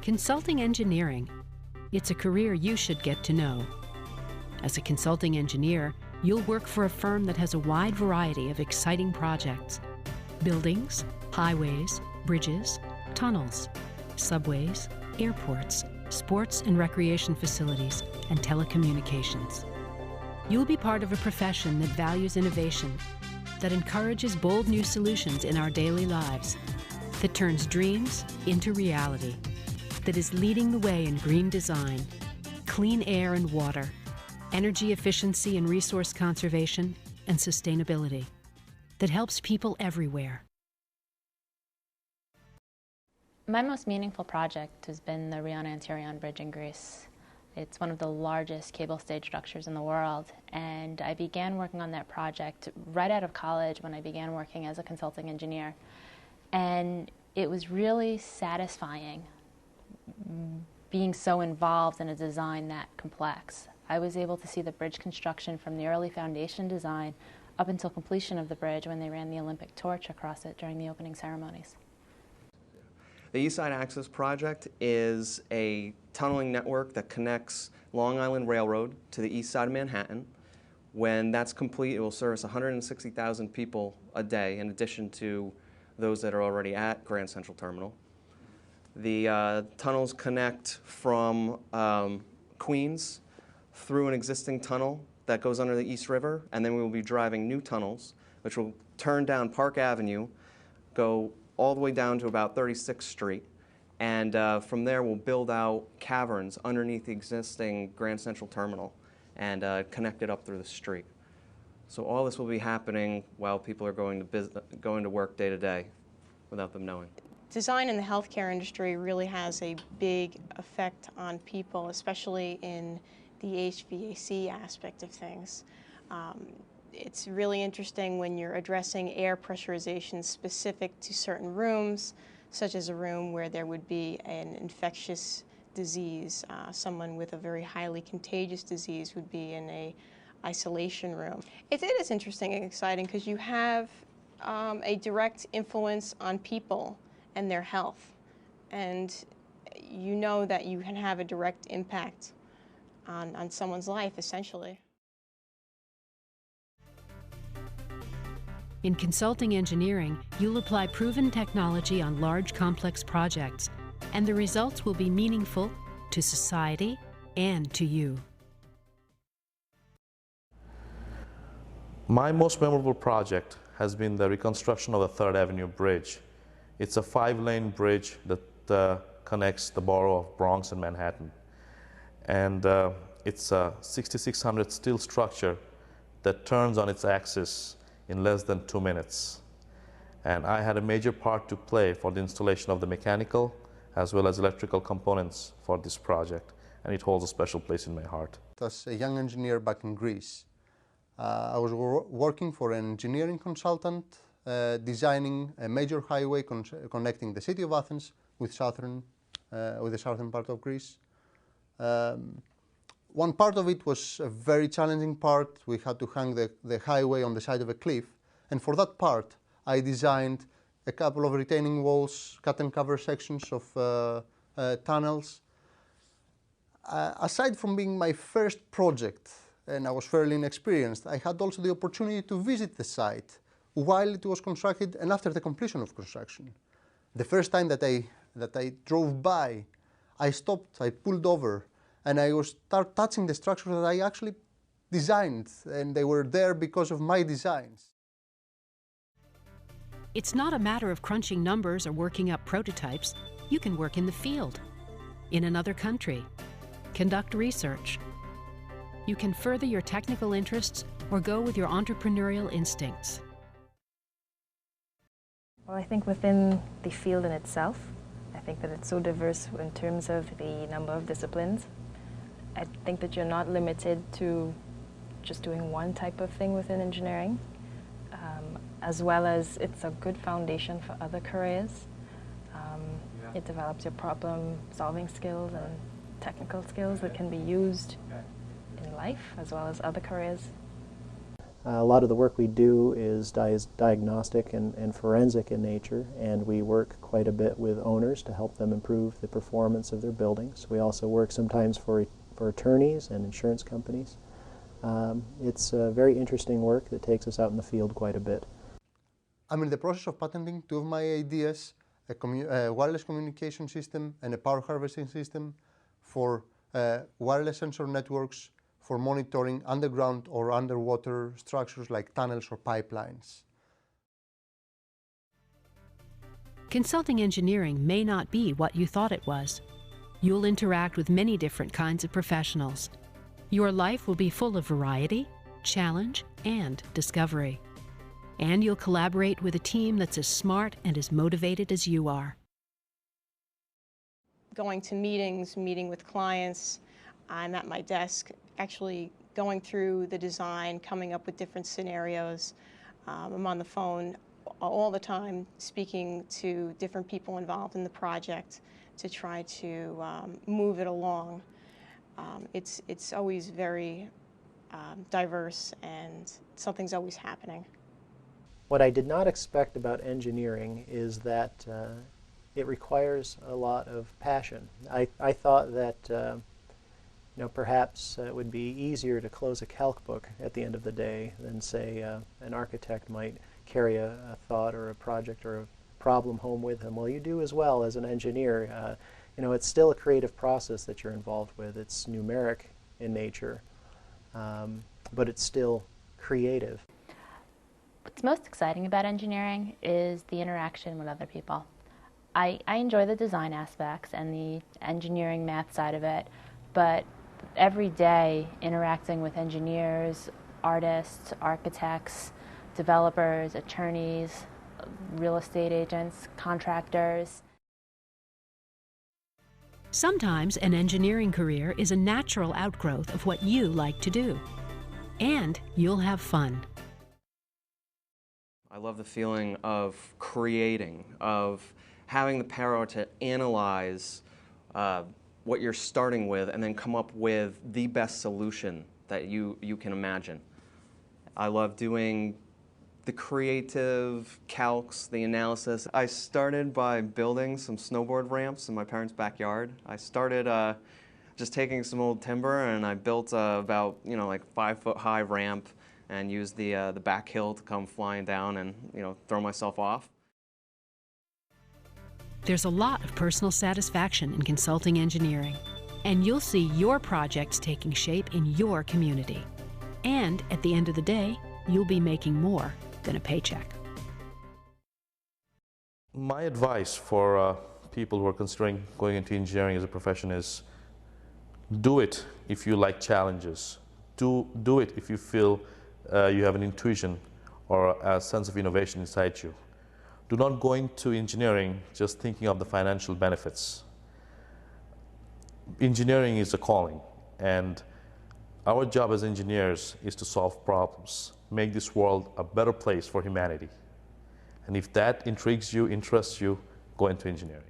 Consulting engineering. It's a career you should get to know. As a consulting engineer, you'll work for a firm that has a wide variety of exciting projects. Buildings, highways, bridges, tunnels, subways, airports, sports and recreation facilities, and telecommunications. You'll be part of a profession that values innovation, that encourages bold new solutions in our daily lives, that turns dreams into reality, that is leading the way in green design, clean air and water, energy efficiency and resource conservation, and sustainability, that helps people everywhere. My most meaningful project has been the Riona-Antirion Bridge in Greece. It's one of the largest cable stayed structures in the world, and I began working on that project right out of college when I began working as a consulting engineer. And it was really satisfying being so involved in a design that complex. I was able to see the bridge construction from the early foundation design up until completion of the bridge when they ran the Olympic torch across it during the opening ceremonies. The East Side Access Project is a tunneling network that connects Long Island Railroad to the east side of Manhattan. When that's complete, it will service 160,000 people a day, in addition to those that are already at Grand Central Terminal. The tunnels connect from Queens through an existing tunnel that goes under the East River, and then we will be driving new tunnels, which will turn down Park Avenue, go all the way down to about 36th Street, and from there we'll build out caverns underneath the existing Grand Central Terminal and connect it up through the street. So all this will be happening while people are going to work day to day without them knowing. Design in the healthcare industry really has a big effect on people, especially in the HVAC aspect of things. It's really interesting when you're addressing air pressurization specific to certain rooms, such as a room where there would be an infectious disease. Someone with a very highly contagious disease would be in an isolation room. It is interesting and exciting because you have a direct influence on people and their health. And you know that you can have a direct impact on someone's life, essentially. In consulting engineering, you'll apply proven technology on large, complex projects, and the results will be meaningful to society and to you. My most memorable project has been the reconstruction of the 3rd Avenue Bridge. It's a 5-lane bridge that connects the borough of Bronx and Manhattan. And it's a 6,600 steel structure that turns on its axis in less than 2 minutes. And I had a major part to play for the installation of the mechanical as well as electrical components for this project, and it holds a special place in my heart. As a young engineer back in Greece, I was working for an engineering consultant, designing a major highway connecting the city of Athens with the southern part of Greece. One part of it was a very challenging part. We had to hang the highway on the side of a cliff, and for that part I designed a couple of retaining walls, cut and cover sections of tunnels. Aside from being my first project, and I was fairly inexperienced, I had also the opportunity to visit the site while it was constructed and after the completion of construction. The first time that I drove by, I stopped, I pulled over, and I started touching the structure that I actually designed, and they were there because of my designs. It's not a matter of crunching numbers or working up prototypes. You can work in the field, in another country, conduct research. You can further your technical interests or go with your entrepreneurial instincts. Well, I think within the field in itself, I think that it's so diverse in terms of the number of disciplines. I think that you're not limited to just doing one type of thing within engineering, as well as it's a good foundation for other careers. It develops your problem-solving skills and technical skills that can be used in life as well as other careers. A lot of the work we do is diagnostic and forensic in nature, and we work quite a bit with owners to help them improve the performance of their buildings. We also work sometimes for attorneys and insurance companies. It's very interesting work that takes us out in the field quite a bit. I'm in the process of patenting two of my ideas, a wireless communication system and a power harvesting system for wireless sensor networks for monitoring underground or underwater structures like tunnels or pipelines. Consulting engineering may not be what you thought it was. You'll interact with many different kinds of professionals. Your life will be full of variety, challenge, and discovery. And you'll collaborate with a team that's as smart and as motivated as you are. Going to meetings, meeting with clients, I'm at my desk actually going through the design, coming up with different scenarios. I'm on the phone all the time speaking to different people involved in the project to try to move it along. It's always very diverse and something's always happening. What I did not expect about engineering is that it requires a lot of passion. I thought that perhaps it would be easier to close a calc book at the end of the day than, say, an architect might carry a thought or a project or a problem home with him. Well, you do as well as an engineer. It's still a creative process that you're involved with. It's numeric in nature, but it's still creative. What's most exciting about engineering is the interaction with other people. I enjoy the design aspects and the engineering math side of it, but every day interacting with engineers, artists, architects, developers, attorneys, real estate agents, contractors. Sometimes an engineering career is a natural outgrowth of what you like to do. And you'll have fun. I love the feeling of creating, of having the power to analyze what you're starting with and then come up with the best solution that you can imagine. I love doing the creative calcs, the analysis. I started by building some snowboard ramps in my parents' backyard. I started just taking some old timber and I built about like 5-foot high ramp and used the back hill to come flying down and throw myself off. There's a lot of personal satisfaction in consulting engineering, and you'll see your projects taking shape in your community. And at the end of the day, you'll be making more than a paycheck. My advice for people who are considering going into engineering as a profession is do it if you like challenges. Do it if you feel you have an intuition or a sense of innovation inside you. Do not go into engineering just thinking of the financial benefits. Engineering is a calling, and our job as engineers is to solve problems, make this world a better place for humanity. And if that intrigues you, interests you, go into engineering.